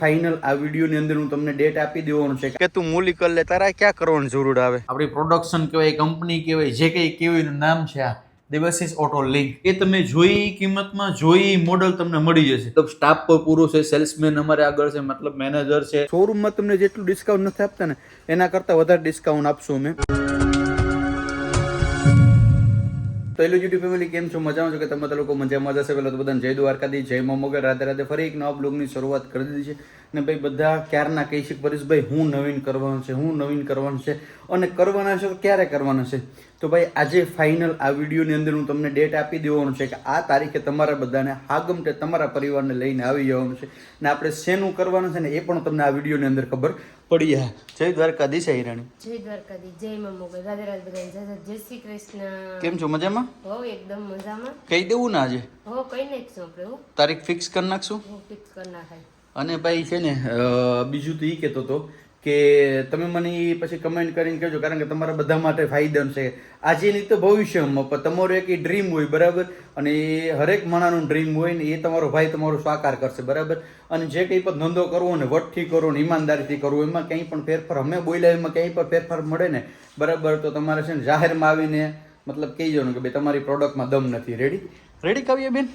Final આ વિડીયોની અંદર હું તમને ડેટ આપી દેવાનું છે કે તું મૂલી કર લે, તારા ક્યાં કરવાની જરૂર આવે. આપણી પ્રોડક્શન કહેવાય, કંપની કહેવાય, જે કંઈ કહેવાય નામ છે આ દેવાશીષ ઓટો લિંક. એ તમે જોઈ કિંમતમાં જોઈ મોડલ તમને મળી જશે. તો સ્ટાફ પર પૂરો છે, સેલ્સમેન અમારે આગળ છે, મતલબ મેનેજર છે. શોરૂમમાં તમને જેટલું ડિસ્કાઉન્ટ નથી આપતા ને એના કરતાં વધારે ડિસ્કાઉન્ટ આપશું અમે. તો હેલો યુટ્યુબ ફેમિલી, કેમ છો? મજામાં છો કે તમે લોકો મજામાં જશે? પહેલાં તો બધાને જય દ્વારકાથી, જય મા મોગલ, રાધે રાધે. ફરી એક નવા બ્લોગની શરૂઆત કરી દીધી છે. ને ભાઈ બધા ક્યારના કહી છે પરેશભાઈ હું નવીન કરવાનું છે, હું નવીન કરવાનું છે, અને કરવાના છે તો ક્યારે કરવાના છે. તો ભાઈ આજે ફાઇનલ આ વિડીયોની અંદર હું તમને ડેટ આપી દેવાનું છે કે આ તારીખે તમારા બધાને હાગમટે તમારા પરિવારને લઈને આવી જવાનું છે. ને આપણે શેનું કરવાનું છે ને એ પણ તમને આ વિડીયોની અંદર ખબર પડી જાય. જય દ્વારકાધીશ હિરાણી. જય દ્વારકાધીશ, જય મા મોગલ, રાધે રાધે બધાને જય શ્રી કૃષ્ણ. કેમ છો? મજામાં? હો એકદમ મજામાં. કહી દેવું ને આજે હો કઈ નાખશું આપણે. હો તારીખ ફિક્સ કરી નાખશું. હો ફિક્સ કરી નાખાય. અને ભાઈ છે ને બીજું તો એ કહેતો હતો કે તમે મને એ પછી કમેન્ટ કરીને કહેજો, કારણ કે તમારા બધા માટે ફાયદો છે. આજે નહીં તો ભવિષ્યમાં પણ તમારો એક ડ્રીમ હોય, બરાબર, અને એ હરેક માણાનું ડ્રીમ હોય ને એ તમારો ભાઈ તમારો સાકાર કરશે, બરાબર. અને જે કંઈ પણ ધંધો કરવો ને વટથી કરો ને ઈમાનદારીથી કરવો, એમાં કંઈ પણ ફેરફાર અમે બોલ્યા એમાં કંઈ પણ ફેરફાર મળે ને, બરાબર, તો તમારે છે ને જાહેરમાં આવીને મતલબ કહી જવાનું કે ભાઈ તમારી પ્રોડક્ટમાં દમ નથી. રેડી રેડી કાવ્યા બેન?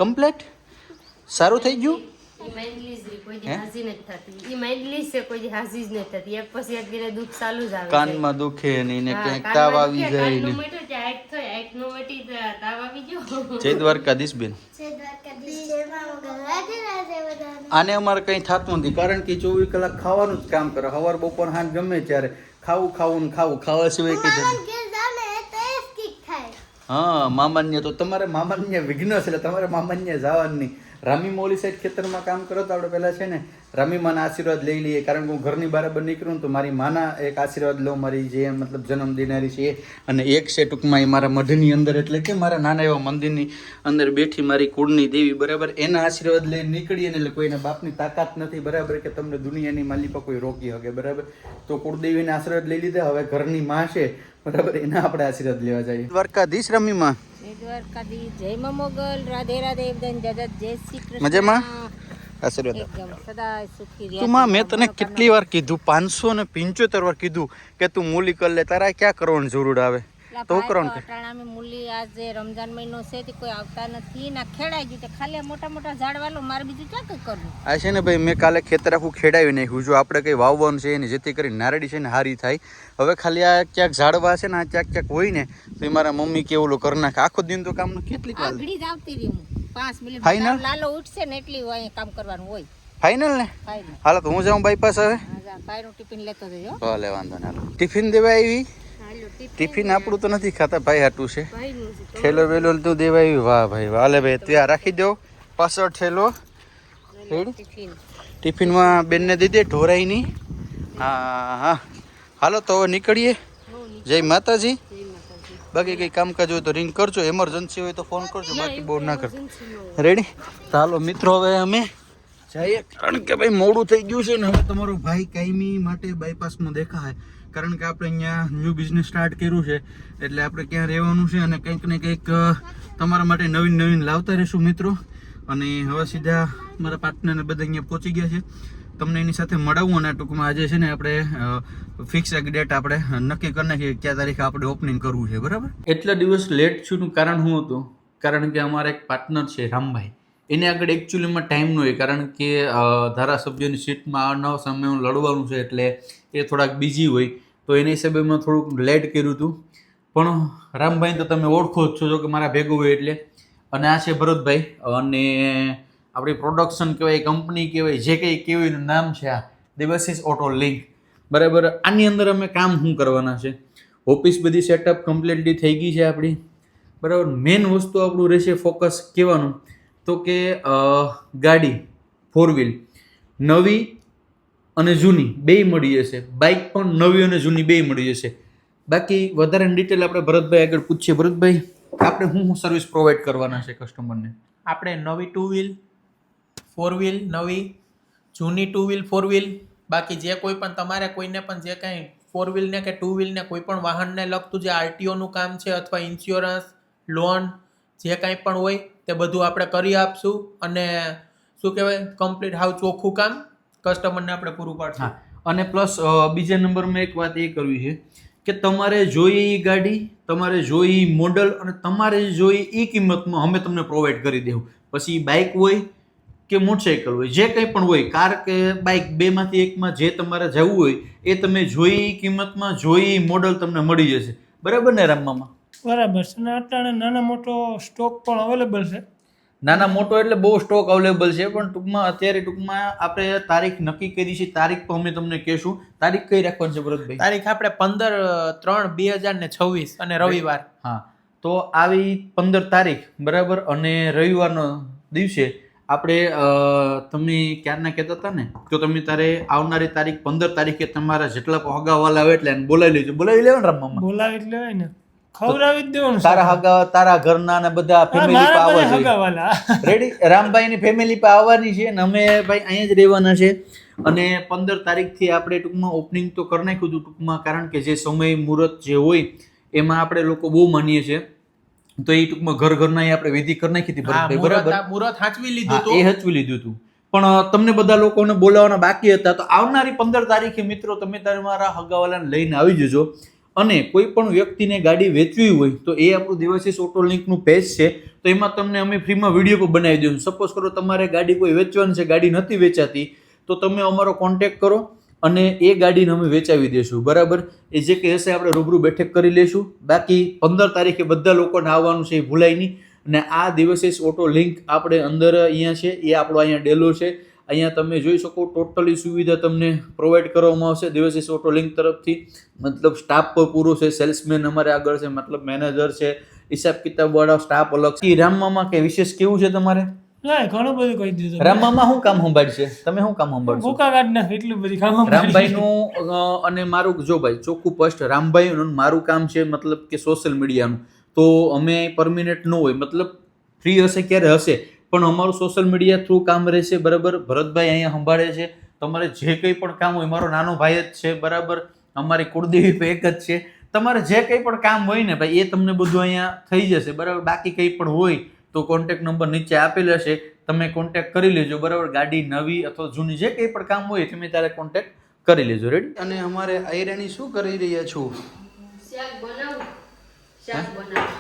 કમ્પ્લેટ? સારું થઈ ગયું? કાનમાં દુખે નહીં ને ક્યાંક તાવ આવી જાય ને. જય દ્વારકાધીશ બેન. આને અમારે કઈ થતું નથી, કારણ કે 24 કલાક ખાવાનું જ કામ કરે. સવાર બપોર સાંજ ગમે ત્યારે ખાવું ખાવું ને ખાવું, ખાવા સિવાય કઈ. હા, મામાન્ય તો તમારે મામાન્ય વિઘ્ન છે એટલે તમારે મામાન્ય જવાનું નહીં. રામી મોલી સાઈડ ખેતરમાં કામ કરો તો આપણે પહેલાં છે ને રામી માના આશીર્વાદ લઈ લઈએ, કારણ કે હું ઘરની બરાબર નીકળું તો મારી માના એક આશીર્વાદ લઉં, મારી જે મતલબ જન્મ દેનારી છે એ. અને એક છે ટૂંકમાં એ મારા મઢની અંદર, એટલે કે મારા નાના એવા મંદિરની અંદર બેઠી મારી કુળની દેવી, બરાબર, એના આશીર્વાદ લઈને નીકળીએ ને એટલે કોઈના બાપની તાકાત નથી, બરાબર, કે તમને દુનિયાની માલી પર કોઈ રોકી શકે, બરાબર. તો કુળદેવીના આશીર્વાદ લઈ લીધા. હવે ઘરની માં છે, બરાબર, એના આપણે આશીર્વાદ લેવા જઈએ. દ્વારકાધીશ રમી માં. જય દ્વારકાધીશ, જય મા મોગલ, રાધે રાધે બધાને જય શ્રી કૃષ્ણ. મજામાં? આશીર્વાદ એકદમ સદા સુખી રહે. તું માં, મેં તને કેટલી વાર કીધું, 575 વાર કીધું કે તું મૂલી કર લે, તારા ક્યાં કરવાની જરૂર આવે? તો કરવાનું કે અટાણામે મૂલી આજે રમજાન મહિનો છે તે કોઈ આવતા નથી ના ખેડાઈ ગયું, તો ખાલી મોટા મોટા ઝાડ વાલો મારે બીજું ક્યાં કઈ કરવું. આ છે ને ભાઈ, મેં કાલે ખેતર આખું ખેડાવી નાખ્યું. જો આપણે કઈ વાવવાનું છે ને જેથી કરી નારળી છે ને હારી થાય. હવે ખાલી આ ક્યાંક ઝાડવા છે ને આ ક્યાંક ક્યાંક હોય ને તો એ મારા મમ્મી કે ઓલું કરી નાખે. આખો દિન તો કામ કેટલી વાર આગળી જ આવતી રહી હું 5 મિનિટ લાલો ઉઠશે ને એટલી હોય કામ કરવાનું હોય. ફાઇનલ ને? હાલો તો હું જાઉં બાઈપાસ. હવે ભાઈનું ટિફિન લેતો જજો. ભલે, વાંધો ના. ટિફિન દેવા આવી? ટિફિન આપણું તો નથી ખાતા, ભાઈ હાટું છે. ઠેલો વેલો તું દેવા આવી? વાહ ભાઈ, વાલે ભાઈ, ત્યાં રાખી દો પાછળ ઠેલો. ટિફિનમાં બેનને દીધે ઢોરાઈ ની. હા હા, હાલો તો હવે નીકળીએ. જય માતાજી. બાકી કંઈ કામકાજ હોય તો રિંગ કરજો, એમરજન્સી હોય તો ફોન કરજો, બાકી બહુ ના કરજો. રેડી? ચાલો મિત્રો, હવે અમે જઈએ, કારણ કે ભાઈ મોડું થઈ ગયું છે ને. હવે તમારો ભાઈ કાયમી માટે બાયપાસમાં દેખાય, કારણ કે આપણે અહીંયા ન્યૂ બિઝનેસ સ્ટાર્ટ કર્યું છે, એટલે આપણે ક્યાં રહેવાનું છે અને કંઈક ને કંઈક તમારા માટે નવીન નવીન લાવતા રહીશું મિત્રો. અને હવે સીધા મારા પાર્ટનરને બધા અહીંયા પહોંચી ગયા છે. તમને એની સાથે મળાવું, અને ટૂંકમાં આજે છે ને આપણે ફિક્સ એક ડેટ આપણે નક્કી કરી નાખીએ કયા તારીખે આપણે ઓપનિંગ કરવું છે, બરાબર. એટલા દિવસ લેટ છું કારણ શું હતું? કારણ કે અમારા એક પાર્ટનર છે રામભાઈ, એને આગળ એકચ્યુઅલીમાં ટાઈમ ન હોય, કારણ કે ધારાસભ્યની સીટમાં નવા સમય લડવાનું છે, એટલે એ થોડાક બીજી હોય, તો એના હિસાબે મેં થોડુંક લેટ કર્યું હતું. પણ રામભાઈ તો તમે ઓળખો જ છો, જો કે મારા ભેગું હોય એટલે. અને આ છે ભરતભાઈ, અને આપણી પ્રોડક્શન કહેવાય, કંપની કહેવાય, જે કંઈ કહેવાય એનું નામ છે આ દેવાશીષ ઓટો લિંક, બરાબર. આની અંદર અમે કામ શું કરવાના છે? ઓફિસ બધી સેટઅપ કમ્પ્લીટલી થઈ ગઈ છે આપણી, બરાબર. મેઇન વસ્તુ આપણું રહેશે ફોકસ કહેવાનું તો કે ગાડી 4 વ્હીલ નવી અને જૂની બેય મળી જશે. બાઇક પણ નવી અને જૂની બેય મળી જશે. બાકી વધારે ડિટેલ આપણે ભરતભાઈ આગળ પૂછીએ. ભરતભાઈ, આપણે શું સર્વિસ પ્રોવાઈડ કરવાના છે કસ્ટમરને? આપણે નવી 2 વ્હીલ 4 વ્હીલ, નવી જૂની 2 વ્હીલ 4 વ્હીલ, બાકી જે કોઈ પણ તમારે કોઈને પણ જે કાંઈ 4 વ્હીલને કે 2 વ્હીલને કોઈ પણ વાહનને લગતું જે આરટીઓનું કામ છે અથવા ઇન્સ્યોરન્સ, લોન, જે કાંઈ પણ હોય તે બધું આપણે કરી આપશું. અને શું કહેવાય કમ્પ્લીટ હાવ ચોખ્ખું કામ કસ્ટમરને આપણે પૂરું પાડશું. હા અને પ્લસ બીજા નંબરમાં એક વાત એ કરવી છે કે તમારે જોઈએ એ ગાડી, તમારે જોઈએ એ મોડલ અને તમારે જોઈએ એ કિંમતમાં અમે તમને પ્રોવાઈડ કરી દેવું. પછી બાઇક હોય કે મોટરસાઇકલ હોય, જે કંઈ પણ હોય, કાર કે બાઇક, બેમાંથી એકમાં જે તમારે જવું હોય એ તમે જોઈ એ કિંમતમાં, જોઈ એ મોડલ તમને મળી જશે. બરાબર ને રામમામા? બરાબર છે ને અટાણે નાનો મોટો સ્ટોક પણ અવેલેબલ છે. નાના મોટો એટલે બહુ સ્ટોક અવેલેબલ છે, પણ ટૂંકમાં આપણે તારીખ નક્કી કરી છે. તારીખ તો અમે તમને કહેશું. તારીખ કઈ રાખવાની છે ભરતભાઈ? તારીખ આપણે 15/3/2026 અને રવિવાર. હા, તો આવી 15 તારીખ બરાબર અને રવિવારનો દિવસે આપણે તમે ક્યારના કહેતા હતા ને તો તમે તારે આવનારી તારીખ 15 તારીખે તમારા જેટલા હગાવાલા આવે એટલે એને બોલાવી લેજો. બોલાવી લેવા ને રામમામા? બોલાવી જ લેવાય ને, ખવડાવી જ દેવાનું. તારા હગા, તારા ઘરના ને બધા ફેમિલી પર આવવા જોઈએ. હગાવાલા રેડી? રામભાઈ ની ફેમિલી પર આવવાની છે ને અમે ભાઈ અહીંયા જ રહેવાના છે. અને 15 તારીખથી આપણે ટૂંકમાં ઓપનિંગ તો કરી નાખ્યું હતું ટૂંકમાં, કારણ કે જે સમય મુહૂર્ત જે હોય એમાં આપણે લોકો બહુ માનીએ છીએ, તો એ ટૂંકમાં ઘરના આપણે વિધિ કરી નાખી હતી ભરતભાઈ, બરાબર? મુહૂર્ત હાચવી લીધું હા, હતું. એ હચવી લીધું હતું. પણ તમને બધા લોકોને બોલાવવાના બાકી હતા, તો આવનારી 15 તારીખે મિત્રો તમે તમારા હગાવાલાને લઈને આવી જજો. અને કોઈ પણ વ્યક્તિને ગાડી વેચવી હોય તો એ આપણું દેવાશીષ ઓટો લિંકનું પેજ છે, તો એમાં તમને અમે ફ્રીમાં વિડીયો પણ બનાવી દઈશું. સપોઝ કરો તમારે ગાડી કોઈ વેચવાની છે, ગાડી નથી વેચાતી, તો તમે અમારો કોન્ટેક્ટ કરો અને એ ગાડીને અમે વેચાવી દઈશું. બરાબર? એ જે કંઈ હશે આપણે રૂબરૂ બેઠક કરી લઈશું. બાકી 15 તારીખે બધા લોકોને આવવાનું છે, એ ભૂલાય નહીં. અને આ દેવાશીષ ઓટો લિંક આપણે અંદર અહીંયા છે, એ આપણો અહીંયા ડેલો છે. અહીંયા તમે જોઈ શકો ટોટલી સુવિધા તમને પ્રોવાઈડ કરવામાં આવશે દેવાશીષ ઓટો લિંક તરફથી. મતલબ સ્ટાફ પર પૂરો છે, સેલ્સમેન અમારે આગળ છે, મતલબ મેનેજર છે, હિસાબ કિતાબ વાળા સ્ટાફ અલગ છે. રામમામા કે વિશેષ કેવું છે તમારે? ના ઘણું બધું કહી દીધું. રામમામા શું કામ સંભાળશે? તમે શું કામ સંભાળશો? ભૂકા કાઢ નાખ એટલું બધી કામ. રામભાઈનું અને મારું જો ભાઈ ચોખ્ખું સ્પષ્ટ, રામભાઈનું મારું કામ છે મતલબ કે સોશિયલ મીડિયાનું. તો અમે પરમિનેન્ટ ન હોય, મતલબ ફ્રી હશે ક્યારે હશે, પણ અમારું સોશિયલ મીડિયા થ્રુ કામ રહેશે. બરાબર? ભરતભાઈ અહીંયા સંભાળે છે. તમારે જે કંઈ પણ કામ હોય, મારો નાનો ભાઈ જ છે. બરાબર? અમારી કુળદેવી પણ એક જ છે. તમારે જે કંઈ પણ કામ હોય ને ભાઈ, એ તમને બધું અહીંયા થઈ જશે. બરાબર? બાકી કંઈ પણ હોય તો કોન્ટેક્ટ નંબર નીચે આપેલ હશે, તમે કોન્ટેક્ટ કરી લેજો. બરાબર? ગાડી નવી અથવા જૂની જે કંઈ પણ કામ હોય તમે ત્યારે કોન્ટેક્ટ કરી લેજો. રેડી? અને અમારે આયરાની શું કરી રહ્યા છો? શાક બનાવું. શાક બનાવું.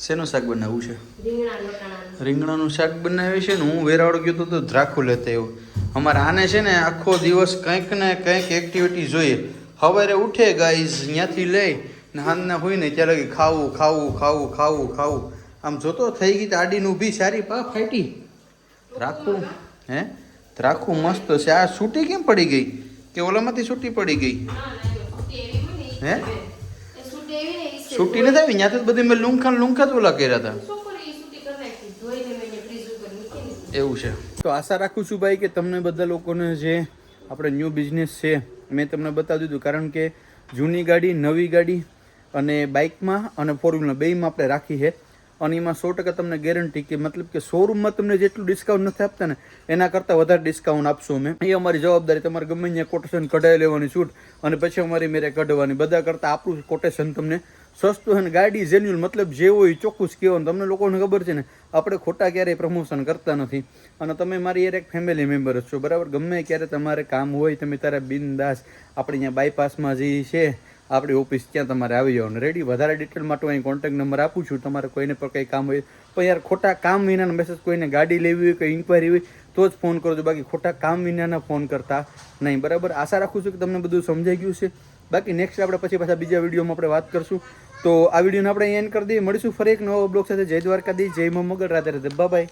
શેનું શાક બનાવવું છે? રીંગણા લટાણાનું. રીંગણાનું શાક બનાવે છે ને હું વેરાવળ ગયો તો દ્રાખું લેતા આવ્યો. અમારે આને છે ને આખો દિવસ કંઈક ને કંઈક એક્ટિવિટી જોઈએ. સવારે ઉઠે ગાઈઝ ત્યાંથી લઈ ને હાંજના હોય ને ત્યાં લગી ખાવું ખાવું ખાવું ખાવું ખાવું. આમ જોતો થઈ ગઈ આડીને ઊભી સારી પા ફાટી. દ્રાખું દ્રાખું મસ્ત છે. આ છૂટી કેમ પડી ગઈ? કે ઓલામાંથી છૂટી પડી ગઈ? હે છૂટી નથી આવી? ત્યાંથી જ બધી મેં લુંખા જ ઓલા કર્યા હતા. એવું છે. તો આશા રાખું છું ભાઈ કે તમને બધા લોકોને જે આપણે ન્યૂ બિઝનેસ છે મેં તમને બતાવી દીધું. કારણ કે જૂની ગાડી, નવી ગાડી અને બાઇકમાં અને ફોર વ્હીલમાં બેયમાં આપણે રાખી છે. અને એમાં 100% તમને ગેરંટી કે મતલબ કે શોરૂમમાં તમને જેટલું ડિસ્કાઉન્ટ નથી આપતા ને એના કરતાં વધારે ડિસ્કાઉન્ટ આપશું અમે. એ અમારી જવાબદારી. તમારે ગમે ત્યાં કોટેશન કઢાવી લેવાની છૂટ અને પછી અમારી મેરે કઢવાની. બધા કરતાં આપણું કોટેશન તમને સસ્તું છે ને ગાડી જેન્યુઅલ, મતલબ જે હોય ચોખ્ખું જ કહેવાનું. તમને લોકોને ખબર છે ને આપણે ખોટા ક્યારેય પ્રમોશન કરતા નથી. અને તમે મારી એક ફેમિલી મેમ્બર જ છો. બરાબર? ગમે ક્યારે તમારે કામ હોય તમે તારા બિનદાસ આપણે અહીંયા બાયપાસમાં જે છે આપણી ઓફિસ ત્યાં તમારે આવી જવાનું. રેડી? વધારે ડિટેલ માટે અહીં કોન્ટેક્ટ નંબર આપું છું. તમારે કોઈને પણ કંઈ કામ હોય પણ યાર ખોટા કામ વિનાના મેસેજ, કોઈને ગાડી લેવી હોય, કંઈ ઇન્ક્વાયરી હોય તો જ ફોન કરજો. બાકી ખોટા કામ વિનાના ફોન કરતા નહીં. બરાબર? આશા રાખું છું કે તમને બધું સમજાઈ ગયું છે. બાકી નેક્સ્ટ આપણે પછી પાછા બીજા વિડીયોમાં આપણે વાત કરશું. તો આ વિડીયોને આપણે એન્ડ કરી દઈએ. મળીશું ફરી એક નવો બ્લોગ સાથે. જય દ્વારકાધીશ, જય મા મોગલ. Radhe Radhe, bye by.